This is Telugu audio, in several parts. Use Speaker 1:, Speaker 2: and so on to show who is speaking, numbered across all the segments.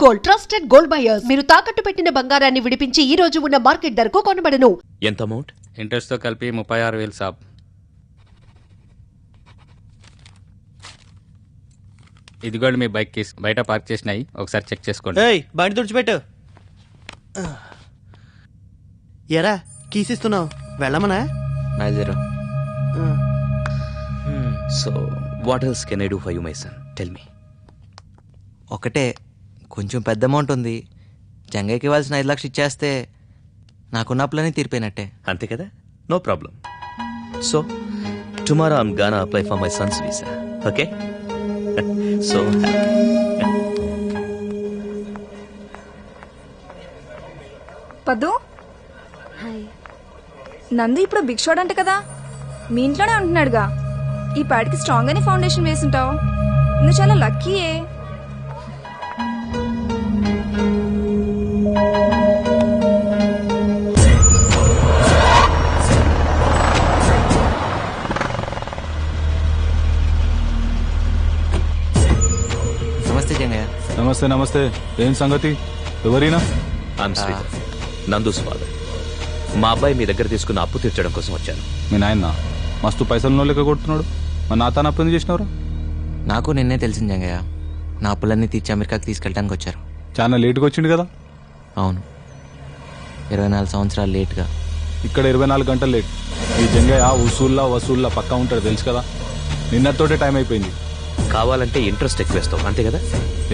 Speaker 1: Gold, trusted gold buyers. మీరు తాకట్టు పెట్టిన బంగారాన్ని విడిపించి ఈ రోజు ఉన్న మార్కెట్ ధరకు కొనబడను.
Speaker 2: ఎంత అమౌంట్?
Speaker 3: ఇంట్రెస్ట్ తో కలిపి 36,000 సాబ్. ఇదిగోండి మీ బైక్ కీస్, బయట పార్క్ చేసినాయి, ఒకసారి చెక్ చేసుకోండి.
Speaker 4: బండి తుడిచిపెట్టు. ఎరా కీసిస్తున్నావు, వెళ్ళమనా?
Speaker 2: So what else can I do for you my son? Tell me.
Speaker 5: ఒకటే, కొంచెం పెద్ద అమౌంట్ ఉంది. జంగయ్యకి ఇవ్వాల్సిన 5 లక్షలు ఇచ్చేస్తే నాకున్న అప్పులన్నీ తీరిపోయినట్టే.
Speaker 2: అంతే కదా, no problem. So tomorrow I'm gonna apply for my son's visa. Okay? So
Speaker 6: Paddu, Nandu ఇప్పుడు బిగ్ షాట్ అంట కదా, మీ ఇంట్లోనే ఉంటున్నాడుగా. ఈ పాటికి స్ట్రాంగ్ అని ఫౌండేషన్ వేసుంటావు. నువ్వు చాలా లక్కీయే.
Speaker 5: నమస్తే జంగయ్య.
Speaker 7: నమస్తే నమస్తే. ఏం సంగతి? ఎవరైనా?
Speaker 2: I'm Sridhar, Nandu's father. మా అబ్బాయి మీ దగ్గర తీసుకున్న అప్పు తీర్చడం కోసం వచ్చాను.
Speaker 7: మీ నాయన మస్తు పైసలు లెక్క కొడుతున్నాడు. మా నాన్న అప్పు ఎందుకు చేసినవరా?
Speaker 5: నాకు నిన్నే తెలిసింది జంగయ్య. నా అప్పులన్నీ తీర్చి అమెరికాకి తీసుకెళ్ళడానికి వచ్చారు.
Speaker 7: చాలా లేట్గా వచ్చిండు కదా?
Speaker 5: అవును, 24 సంవత్సరాలు లేట్గా.
Speaker 7: ఇక్కడ 24 గంటలు లేట్. ఈ జంగయ్య వసూల్లా పక్కా ఉంటాడు, తెలుసు కదా. నిన్నతోటే టైం అయిపోయింది.
Speaker 2: కావాలంటే ఇంట్రెస్ట్ ఎక్కువ వేస్తావు, అంతే కదా?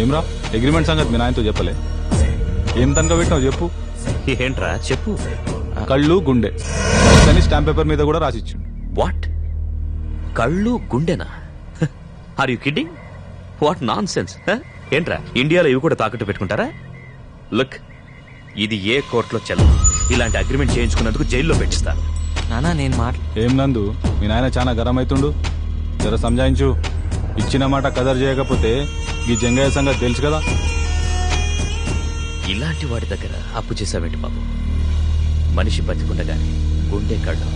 Speaker 7: ఏమ్రా అగ్రిమెంట్ సంగతి మీ నాయనతో చెప్పలే? ఏం తనక పెట్టినావు చెప్పు.
Speaker 2: ఏంట్రా చెప్పు.
Speaker 7: కళ్ళు గుండె అని స్టాంప్ పేపర్ మీద కూడా రాసిచ్చిండు.
Speaker 2: వాట్? కళ్ళు గుండెనా? Are you kidding? What nonsense. ఏంట్రా, ఇండియాలో ఇవి కూడా తాకట్టు పెట్టుకుంటారా? లుక్, ఇది ఏ కోర్టులో చెల్లదు. ఇలాంటి అగ్రిమెంట్ చేయించుకున్నందుకు జైల్లో పెట్టిస్తాను.
Speaker 5: నానా నేను
Speaker 7: ఏం నందు, మీ నాయన చాలా గరం అవుతుండు, జర సంజాయించు. ఇచ్చిన మాట కదర్ చేయకపోతే ఈ జంగయ్య సంగతి తెలుసు కదా.
Speaker 2: ఇలాంటి వాడి దగ్గర అప్పు చేసావేంటి బాబు? మనిషి బతికుండగానే గుండె కళ్ళు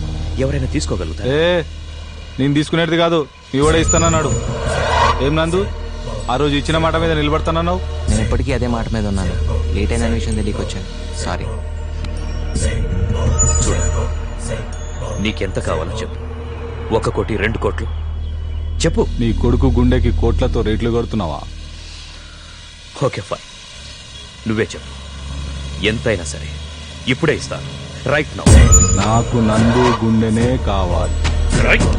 Speaker 2: ఎవరైనా తీసుకోగలుగుతారు?
Speaker 7: నేను తీసుకునేది కాదు, మీ కూడా ఇస్తానన్నాడు. ఏం నందు, ఆ రోజు ఇచ్చిన మాట మీద నిలబడతానన్నావు.
Speaker 5: నేను ఎప్పటికీ అదే మాట మీద ఉన్నాను. లేట్ అయిన విషయం తెలియకొచ్చాను, సారీ.
Speaker 2: చూడు, నీకెంత కావాలో చెప్పు. 1 కోటి, 2 కోట్లు చెప్పు.
Speaker 7: నీ కొడుకు గుండెకి కోట్లతో రేట్లు కొడుతున్నావా?
Speaker 2: ఓకే ఫైన్, నువ్వే చెప్పు. ఎంతైనా సరే ఇప్పుడే ఇస్తాను, రైట్ నౌ.
Speaker 7: నాకు నందు గుండెనే కావాలి.
Speaker 2: Right?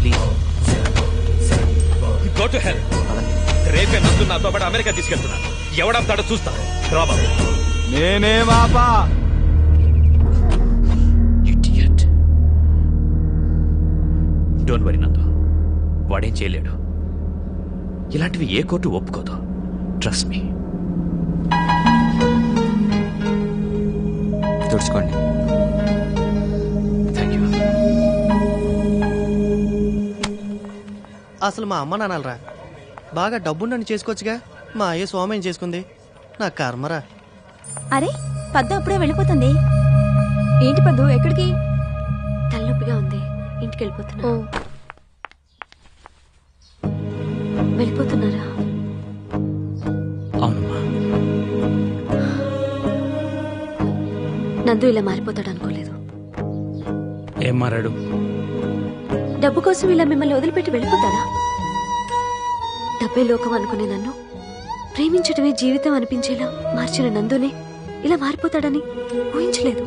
Speaker 5: Please
Speaker 2: go to hell. రేపే నందు నాతో పాటు అమెరికా తీసుకెళ్తున్నాను. ఎవడంతాడో చూస్తా. రాబా.
Speaker 7: నేనే బాబా.
Speaker 2: ఇడియట్. డోంట్ వరీ నందు, వాడేం చేయలేడు. ఇలాంటివి ఏ కోర్టు ఒప్పుకోదు. Trust me.
Speaker 5: తుడుచుకోండి.
Speaker 2: Thank you.
Speaker 4: అసలు మా అమ్మ నాన్నలరా బాగా డబ్బుండని చేసుకోవచ్చుగా. మా అయ్య స్వామి చేసుకుంది. నా కర్మరా.
Speaker 6: అరే పద్దు అప్పుడే వెళ్ళిపోతుంది. ఏంటి పద్దు, ఎక్కడికి?
Speaker 8: తలనొప్పిగా ఉంది, ఇంటికి వెళ్ళిపోతున్నా. వెళ్ళిపోతున్నారా?
Speaker 2: అవునమ్మా.
Speaker 8: నందు ఇలా మారిపోతాడు అనుకోలేదు.
Speaker 3: ఏం మారాడు?
Speaker 8: డబ్బు కోసం ఇలా మిమ్మల్ని వదిలిపెట్టి వెళ్ళిపోతాడా? డబ్బే లోకం అనుకునే నన్ను ప్రేమించడమే జీవితం అనిపించేలా మార్చిన నందునే ఇలా మారిపోతాడని ఊహించలేదు.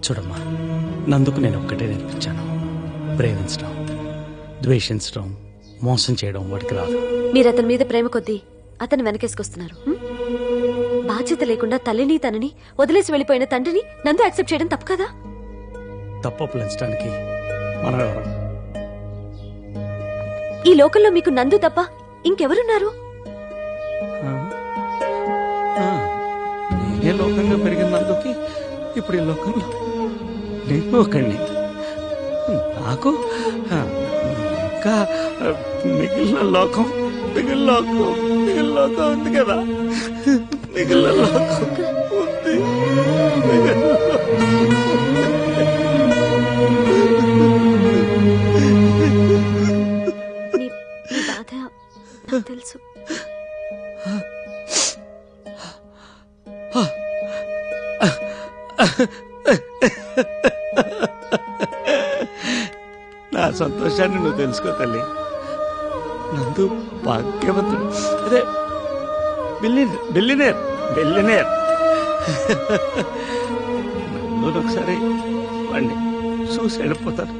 Speaker 3: చూడమ్మా, నందుకు నేను ఒక్కటే నేర్పించాను. ప్రేమించడం, ద్వేషించడం, మోసం చేయడం వాడికి రాదు.
Speaker 8: మీరు అతని మీద ప్రేమ కొద్దీ అతను వెనకేసుకొస్తున్నారు. బాధ్యత లేకుండా తల్లిని తనని వదిలేసి వెళ్ళిపోయిన తండ్రిని నందు యాక్సెప్ట్ చేయడం తప్పు కదా?
Speaker 3: తప్పంచడానికి మనం ఎవరు?
Speaker 8: ఈ లోకంలో మీకు నందు తప్ప ఇంకెవరున్నారు?
Speaker 3: ఏ లోకంగా పెరిగిన నందుకి ఇప్పుడు ఈ లోకంలో నేను ఒకడిని. నాకు ఇంకా మిగిలిన లోకం ఉంది కదా. మిగిలిన లోకం ఉంది.
Speaker 8: మీ బాధ నాకు తెలుసు.
Speaker 9: నా సంతోషాన్ని నువ్వు తెలుసుకో తల్లి. నందు భాగ్యవంతుడు, అదే బిల్లినేర్. నందు ఒకసారి వాడిని చూసి వెళ్ళిపోతాను.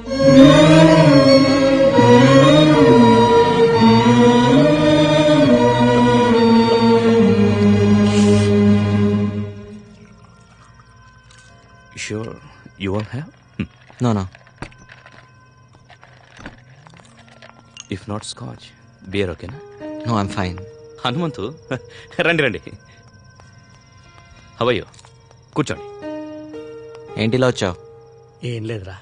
Speaker 2: Sure, you all have?
Speaker 5: No no.
Speaker 2: If not scotch, beer ఓకేనా?
Speaker 5: No I'm fine.
Speaker 2: హనుమంతు రండి. హవయ్యో, కూర్చోండి.
Speaker 5: ఏంటి ఇలా వచ్చావు?
Speaker 9: ఏం లేదురా,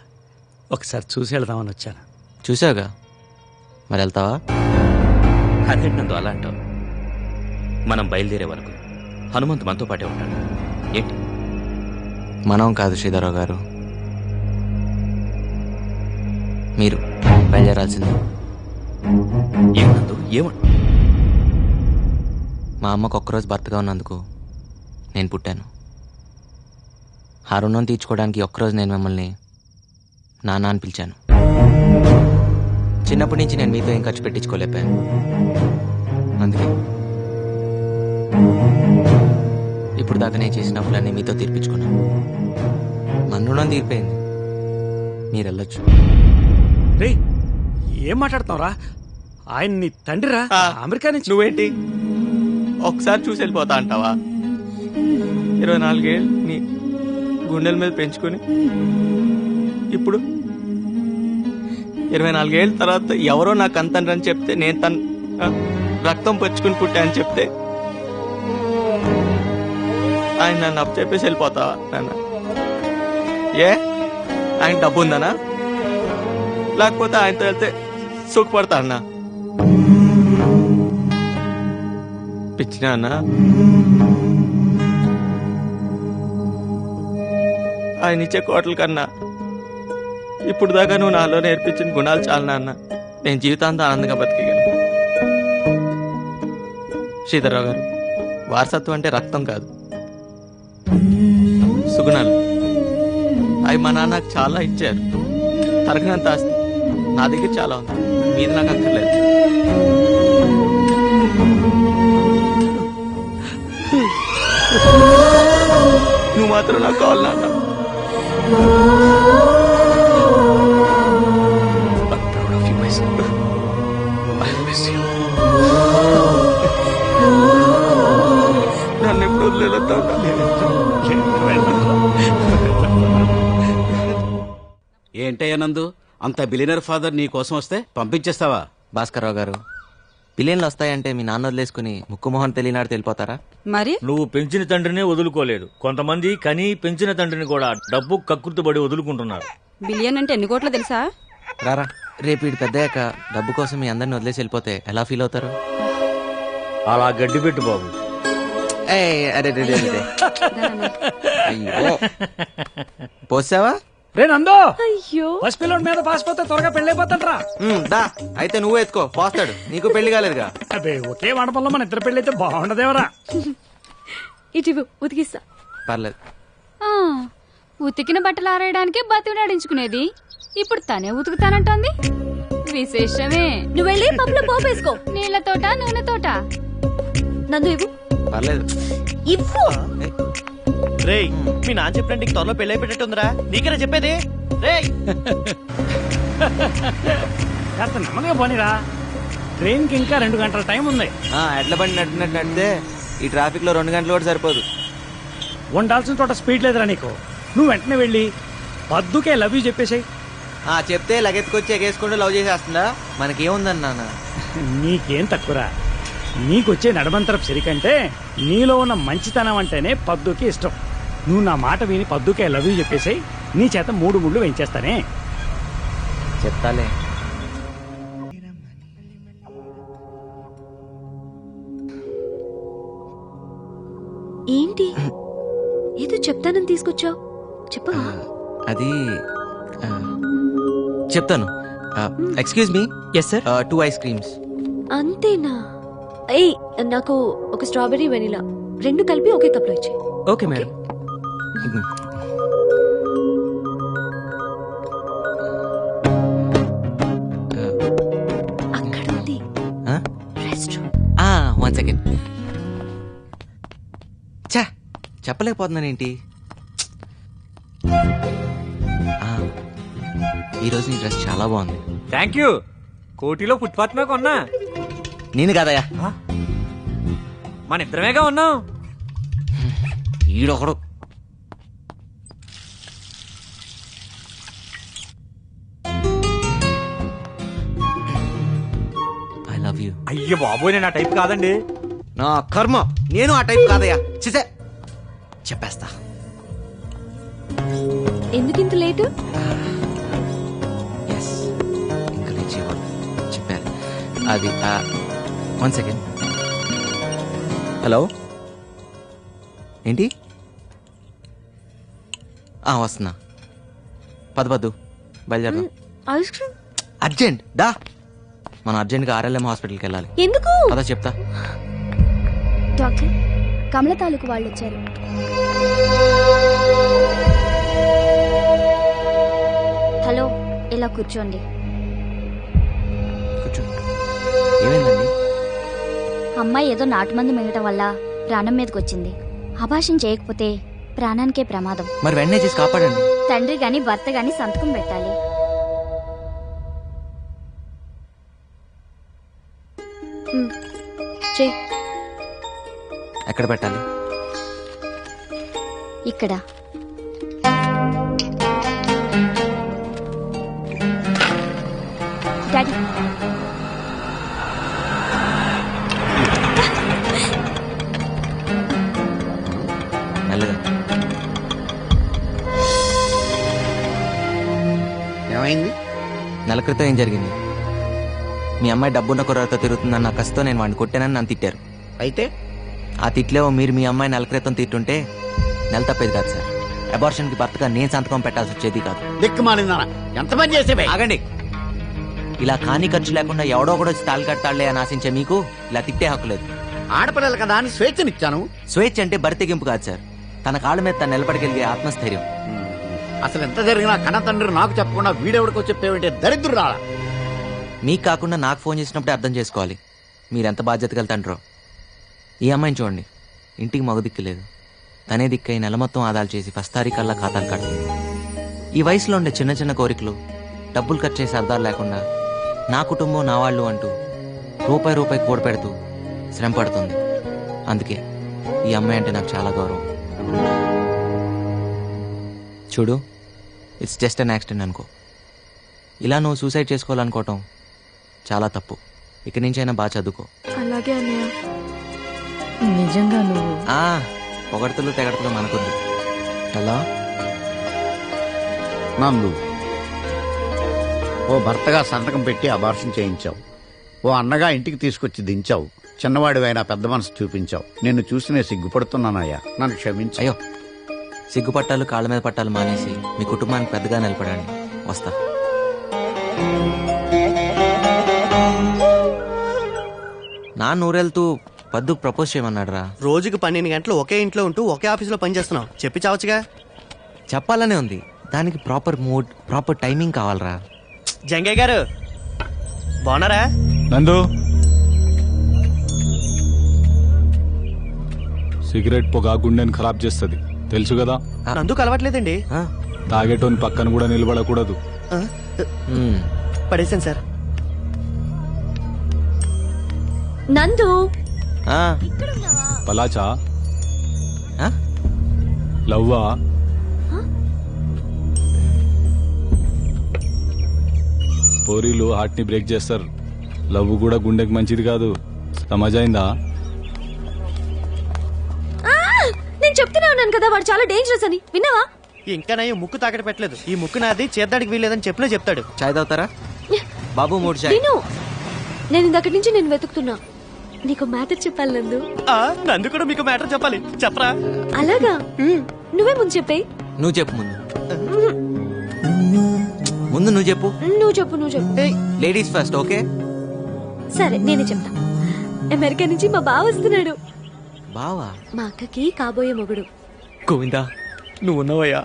Speaker 9: ఒకసారి చూసి వెళ్దామని వచ్చాను.
Speaker 5: చూసావుగా, మరి వెళ్తావా?
Speaker 2: అదేంటి నందు అలా అంటావు? మనం బయలుదేరే వరకు హనుమంతు మనతో పాటే ఉంటాడు. ఏంటి?
Speaker 5: మనం కాదు శ్రీధరరావు గారు, మీరు బయలుదేరాల్సింది.
Speaker 2: ఏమన్నందు? ఏమంటు?
Speaker 5: మా అమ్మకు ఒక్కరోజు భర్తగా ఉన్నందుకు నేను పుట్టాను. ఆ రుణం తీర్చుకోవడానికి ఒక్కరోజు నేను మిమ్మల్ని నాన్న అని పిలిచాను. చిన్నప్పటి నుంచి నేను మీతో ఏం ఖర్చు పెట్టించుకోలేపాను. అందుకే ఇప్పుడు దాకా నేను చేసిన అప్పులన్నీ మీతో తీర్పించుకున్నాను. మన రుణం తీరిపోయింది, మీరు వెళ్ళొచ్చు.
Speaker 9: రేయ్, ఏం మాట్లాడుతున్నావురా? ఆయన నీ తండ్రిరా, అమెరికా నుంచి.
Speaker 5: నువ్వేంటి ఒకసారి చూసి వెళ్ళిపోతా అంటావా? 24 ఏళ్ళు నీ గుండెల మీద పెంచుకొని ఇప్పుడు 24 ఏళ్ళ తర్వాత ఎవరో నాకు అంతని చెప్తే నేను తన రక్తం పరుచుకుని పుట్టా అని చెప్తే ఆయన నన్ను అప్పు చెప్పేసి వెళ్ళిపోతావా నాన్న? ఏ ఆయన డబ్బు ఉందనా, లేకపోతే ఆయనతో వెళ్తే సుఖపడతా అన్నా? పిచ్చినా అన్నా? ఆయన ఇచ్చే కోటల కన్నా ఇప్పుడు దాకా నువ్వు నాలో నేర్పించిన గుణాలు చాలనా అన్న? నేను జీవితాంతం ఆనందంగా బతికగలను. శ్రీధరరావు గారు, వారసత్వం అంటే రక్తం కాదు, సుగుణాలు. అవి మా నాన్న నాకు చాలా ఇచ్చారు. తరగనంత ఆస్తి నా దగ్గర చాలా ఉంది, మీది నాకు అక్కర్లేదు. నువ్వు మాత్రం నాకు కావాలి నాన్న. నన్ను ఎప్పుడు వదిలేస్తావు?
Speaker 9: ఏంటయ్యా నందు, అంత బిలియనర్ ఫాదర్ నీ కోసం వస్తే పంపించేస్తావా?
Speaker 5: భాస్కర్రావు గారు, బిలియన్లు వస్తాయంటే మీ నాన్న వదిలేసుకుని ముక్కు మొహం తెలియనాడు తెలిపోతారా?
Speaker 10: మరి
Speaker 11: నువ్వు పెంచిన తండ్రిని వదులుకోలేదు, కొంతమంది కని పెంచిన తండ్రిని కూడా డబ్బు కక్కుర్తిపడి వదులుకుంటున్నారు.
Speaker 10: బిలియన్ అంటే ఎన్ని కోట్లు తెలుసా?
Speaker 5: రారా, రేపు వీడు పెద్దయ్యాక డబ్బు కోసం మీ అందరిని వదిలేసి వెళ్ళిపోతే ఎలా ఫీల్ అవుతారు?
Speaker 11: అలా గడ్డి పెట్టు బాబు.
Speaker 5: అయ్యో, పోసావా?
Speaker 9: రే నందో,
Speaker 8: అయ్యో,
Speaker 9: పసిపిల్లోడి మీద పాసిపోతే త్వరగా పెళ్ళైపోతాడ్రా.
Speaker 5: దా అయితే నువ్వు ఎత్తుకో, పోస్తాడు. నీకు పెళ్లి కాలేదుగా?
Speaker 9: అదే ఒకే మండపంలో మన ఇద్దరు పెళ్ళైతే బాగుండదేవరా?
Speaker 8: ఇటు ఉతికిస్తా.
Speaker 5: పర్లేదు.
Speaker 10: ఉతికిన బట్టలు ఆరేయడానికి బతిలాడించుకునేది ఇప్పుడు తనే ఉతుకుతానంటోంది. విశేషమే.
Speaker 8: నువ్వు వెళ్ళి పప్పులో పోపు వేసుకో.
Speaker 10: నీళ్లతోట నూనెతోట?
Speaker 8: నందు ఇవ్వు.
Speaker 5: పర్లేదు,
Speaker 8: ఇవ్వు.
Speaker 4: రేయ్, మీ నాన్న చెప్పినట్టు నీకు త్వరలో పెళ్ళి అయిపోయినట్టుందిరా. నీకేనా చెప్పేది? రేయ్,
Speaker 9: కాస్త నెమ్మదిగా పోనీరా, ట్రైన్ కి ఇంకా 2 గంటల టైం ఉంది.
Speaker 5: ఎడ్ల బండి నడిపినట్టు ఈ ట్రాఫిక్ లో 2 గంటలు కూడా సరిపోదు.
Speaker 9: ఉండాల్సిన చోట స్పీడ్ లేదురా నీకు. నువ్వు వెంటనే వెళ్ళి పద్దుకే లవ్ యూ చెప్పేసాయి.
Speaker 5: చెప్తే లగెత్తుకొచ్చి ఎగేసుకుంటూ లవ్ చేసేస్తుందా? మనకేముందని నాన్న.
Speaker 9: నీకేం తక్కువరా, నీకొచ్చే నడమంతరపు సిరికంటే నీలో ఉన్న మంచితనం అంటేనే పద్దుకి ఇష్టం. నువ్వు నా మాట విని పద్దుకే లవ్ యూ చెప్పేసాయి, నీ చేత 3 ముళ్ళు వేయించేస్తానే.
Speaker 5: చెప్తాలే.
Speaker 8: ఏంటి ఏదో చెప్తానని తీసుకొచ్చావు, చెప్పవా?
Speaker 5: అది చెప్తాను. Excuse me.
Speaker 4: Yes sir.
Speaker 5: 2 ice creams.
Speaker 8: అంతేనా? ఏయ్, నాకు ఒక స్ట్రాబెరీ వెనిలా 2 కలిపి ఒకే కప్లో ఇచ్చే.
Speaker 4: Okay madam.
Speaker 5: 1 సెకండ్. చా చెప్పలేకపోతున్నానేంటి. ఈరోజు నీ డ్రెస్ చాలా బాగుంది.
Speaker 12: Thank you. కోటిలో ఫుట్పాత్ మీద కొన్నా.
Speaker 5: నేను కాదయ్యా,
Speaker 12: మన ఇద్దరమేగా ఉన్నాం.
Speaker 5: ఈడొకడు. I love you.
Speaker 12: అయ్యో బాబోయ్, నేను ఆ టైప్ కాదండి.
Speaker 5: నా కర్మ, నేను ఆ టైప్ కాదయ్యా. చిసే చెప్పేస్తా.
Speaker 8: ఎందుకింత లేటు?
Speaker 5: ఎస్, ఇంకా లేచేవాడు చెప్పారు. అది 1 సెకండ్. హలో, ఏంటి? వస్తున్నా. పద్దు బయలుదేరదాం.
Speaker 8: ఐస్ క్రీమ్
Speaker 5: అర్జెంట్ దా. మనం అర్జెంట్గా RLM హాస్పిటల్కి వెళ్ళాలి.
Speaker 8: ఎందుకు?
Speaker 5: అదా చెప్తా.
Speaker 10: డాక్టర్, కమల తాలూకు వాళ్ళు వచ్చారు. హలో, ఇలా కూర్చోండి.
Speaker 5: కూర్చో. ఏమైందండి?
Speaker 10: అమ్మాయి ఏదో నాటుమందు మింగటం వల్ల ప్రాణం మీదకి వచ్చింది. అభాషణ చేయకపోతే ప్రాణానికే ప్రమాదం.
Speaker 5: మరి వెంటనే చేసి కాపాడండి.
Speaker 10: తండ్రి గాని భర్త గాని సంతకం పెట్టాలి.
Speaker 5: ఎక్కడ పెట్టాలి?
Speaker 10: ఇక్కడ. డాడీ,
Speaker 5: మెల్లగా.
Speaker 13: ఏమైంది?
Speaker 5: నెల క్రితం ఏం జరిగింది? మీ అమ్మాయి డబ్బున్న కుర్రతో తిరుగుతుందన్న కసితో నేను వాడిని కొట్టానని నన్ను తిట్టారు.
Speaker 13: అయితే
Speaker 5: ఆ తిట్లేవో మీరు మీ అమ్మాయి నెల క్రితం తిట్టుంటే నెల తప్పేది కాదు సార్. అబార్షన్కి భర్తగా నేను సంతకం పెట్టాల్సి వచ్చేది కాదు.
Speaker 13: దిక్కుమాలిందా ఎంత పని చేసేవే?
Speaker 5: ఆగండి. ఇలా కాని ఖర్చు లేకుండా ఎవడో కూడా వచ్చి తాళి కట్టాలే అని ఆశించే మీకు ఇలా తిట్టే హక్కు లేదు.
Speaker 13: ఆడపిల్లలు కదా అని స్వేచ్ఛనిచ్చాను.
Speaker 5: స్వేచ్ఛ అంటే బరితెగింపు కాదు సార్, తన కాళ్ళ మీద తను నిలబడగలిగే ఆత్మస్థైర్యం.
Speaker 13: అసలు ఎంత జరిగినా కన్న తండ్రి నాకు చెప్పకుండా వీడెవడికో చెప్పేవంటే దరిద్రుడా.
Speaker 5: మీకు కాకుండా నాకు ఫోన్ చేసినప్పుడే అర్థం చేసుకోవాలి మీరెంత బాధ్యత వెళ్తాండ్రో. ఈ అమ్మాయిని చూడండి, ఇంటికి మగ దిక్కు లేదు. తనే దిక్కై నెల మొత్తం ఆదాలు చేసి ఫస్ట్ తారీఖల్లా ఖాతాలు కడుతుంది. ఈ వయసులో ఉండే చిన్న చిన్న కోరికలు, డబ్బులు ఖర్చు చేసే అర్థాలు లేకుండా నా కుటుంబం నా వాళ్ళు అంటూ రూపాయి కూడ పెడుతూ శ్రమ పడుతుంది. అందుకే ఈ అమ్మాయి అంటే నాకు చాలా గౌరవం. చూడు, ఇట్స్ జస్ట్ అన్ యాక్సిడెంట్ అనుకో. ఇలా నువ్వు సూసైడ్ చేసుకోవాలనుకోవటం చాలా తప్పు. ఇక నుంచైనా బాగా చదువుకో.
Speaker 6: అలాగే అన్నయ్య.
Speaker 14: నిజంగా నువ్వు
Speaker 5: పొగడతలు తెగడతలు మనకొద్దు. ఎలా
Speaker 13: నందు, ఓ భర్తగా సంతకం పెట్టి అబార్షన్ చేయించావు. ఓ అన్నగా ఇంటికి తీసుకొచ్చి దించావు. చిన్నవాడివైనా పెద్ద మనసు చూపించావు. నిన్ను చూసి నేను సిగ్గుపడుతున్నానయ్యా, నన్ను క్షమించు.
Speaker 5: అయ్యో, సిగ్గుపట్టాలు కాళ్ళ మీద పట్టాలు మానేసి మీ కుటుంబానికి పెద్దగా నిలబడండి. వస్తా. నా నూరెళ్తూ పద్దు ప్రపోజ్ చేయమన్నాడు రా.
Speaker 4: రోజుకి 12 గంటలు ఒకే ఇంట్లో ఉంటూ ఒకే ఆఫీస్లో పనిచేస్తున్నావు. చెప్పి చావచ్చుగా.
Speaker 5: చెప్పాలనే ఉంది, దానికి ప్రాపర్ మూడ్, ప్రాపర్ టైమింగ్ కావాలరా.
Speaker 4: జంగయ్య గారు బాగున్నారా?
Speaker 7: నందు, సిగరెట్ పొగ గుండెని ఖరాబ్ చేస్తుంది, తెలుసు కదా.
Speaker 4: నందుకు అలవాట్లేదండి.
Speaker 7: తాగేటోని పక్కన కూడా నిలబడకూడదు.
Speaker 4: పడేసాను సార్.
Speaker 8: నందు,
Speaker 7: పలాచా లవ్వా? పోరీలు హార్ట్ ని బ్రేక్ చేస్తారు, లవ్ కూడా గుండెకి మంచిది కాదు. సమజైందా?
Speaker 8: నేను చెప్తూనే ఉన్నాను కదా వాడు చాలా డేంజరస్ అని, విన్నావా?
Speaker 4: ఇంకా నయ్య ముక్కు తాకట పెట్టలేదు. ఈ ముక్కు నాది, చేద్దాడికి వీల్లేదని చెప్పినా చెప్తాడు.
Speaker 5: చాయ్ తాగుతారా బాబు? 3 చాయ్.
Speaker 8: నేను ఇందక్కడి నుంచి నేను వెతుకుతున్నా. నీకు మ్యాటర్ చెప్పాలి నందు.
Speaker 4: నందు కూడా మీకు మ్యాటర్ చెప్పాలి. చెప్పరా?
Speaker 8: అలాగా? నువ్వే ముందు చెప్పే.
Speaker 5: నువ్వు చెప్పు ముందు. నువ్వు చెప్పు.
Speaker 8: నువ్వు చెప్పు.
Speaker 5: Ladies first, okay?
Speaker 8: సరే, నేనే చెప్తా. అమెరికా నుంచి మా బావ వస్తున్నాడు.
Speaker 5: బావా?
Speaker 8: మా అక్కకి కాబోయే మొగుడు.
Speaker 5: గోవిందా, నువ్వు ఉన్నావయ్యా.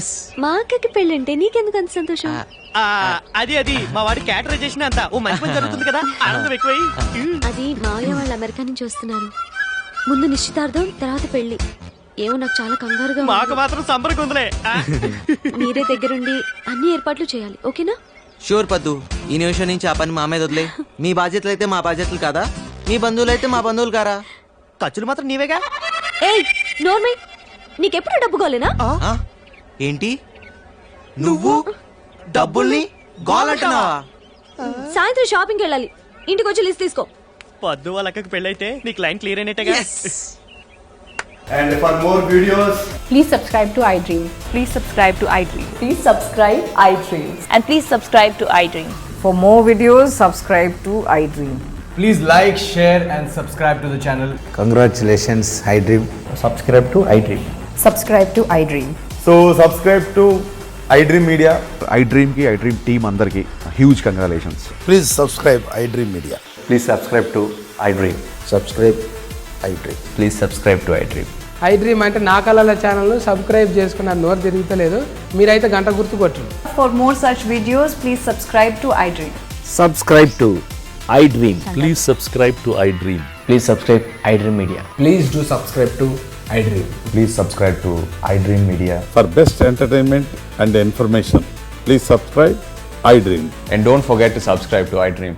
Speaker 5: ఎస్.
Speaker 8: మా అక్కకి పెళ్ళంటే నీకెందుకు అంత సంతోషం?
Speaker 4: అది మా వాడి క్యాటరైజేషన్ అంతా ఓ మంచి పని జరుగుతుంది కదా, ఆనందం ఎక్కువై.
Speaker 8: అది మావయ్య వాళ్ళు అమెరికా నుంచి వస్తున్నారు. ముందు నిశ్చితార్థం, తర్వాత పెళ్లి. ఏమో నాకు చాలా కంగారుగా ఉంది.
Speaker 4: మాకు మాత్రం సంబరం ఉందిలే.
Speaker 8: మీరే దగ్గరుండి అన్ని ఏర్పాట్లు చేయాలి, ఓకేనా?
Speaker 5: షూర్ పద్దు, ఈ నిమిషం నుంచి ఆ పని మా మీద వదిలే. మీ బాధ్యతలు అయితే మా బాధ్యతలు కాదా? మీ బంధువులు అయితే మా బంధువులు కారా?
Speaker 4: ఖర్చులు మాత్రం నీవేగా.
Speaker 8: ఏయ్ నోర్మై, నీకెప్పుడు డబ్బు కాలేనా?
Speaker 5: ఏంటి నువ్వు డబ్బుల్ని గోలంటున్నావా?
Speaker 8: సాయంత్రం షాపింగ్కి వెళ్ళాలి, ఇంటికి వచ్చి లిస్ట్ తీసుకో.
Speaker 4: పద్దు వాళ్ళ అక్కకి పెళ్ళైతే నీ క్లయింట్ క్లియర్ అయినట్టేగా.
Speaker 15: And for more videos,
Speaker 14: Please subscribe to iDream.
Speaker 16: Please subscribe to iDream.
Speaker 14: Please subscribe iDream.
Speaker 16: And please subscribe to iDream.
Speaker 14: For more videos, subscribe to iDream.
Speaker 15: please like, share and subscribe to the channel.
Speaker 17: Congratulations, iDream.
Speaker 15: Subscribe to iDream.
Speaker 14: Subscribe to iDream.
Speaker 15: So subscribe to iDream Media. iDream ki iDream team andarki huge congratulations.
Speaker 17: Please subscribe iDream Media.
Speaker 15: Please subscribe to iDream.
Speaker 17: Subscribe iDream.
Speaker 15: Please subscribe to iDream.
Speaker 18: iDream అంటే నా కళల ఛానల్ సబ్స్క్రైబ్ చేసుకున్న నోరు తిరుగుతలేదు. మీరైతే గంట గుర్తు కొట్టండి.
Speaker 16: For more such videos, please subscribe to iDream.
Speaker 19: Subscribe to iDream. Please subscribe to iDream.
Speaker 15: Please subscribe iDream Media.
Speaker 18: Please do subscribe to iDream.
Speaker 15: Please subscribe to iDream Media.
Speaker 7: For best entertainment and information, please subscribe iDream.
Speaker 15: And don't forget to subscribe to iDream.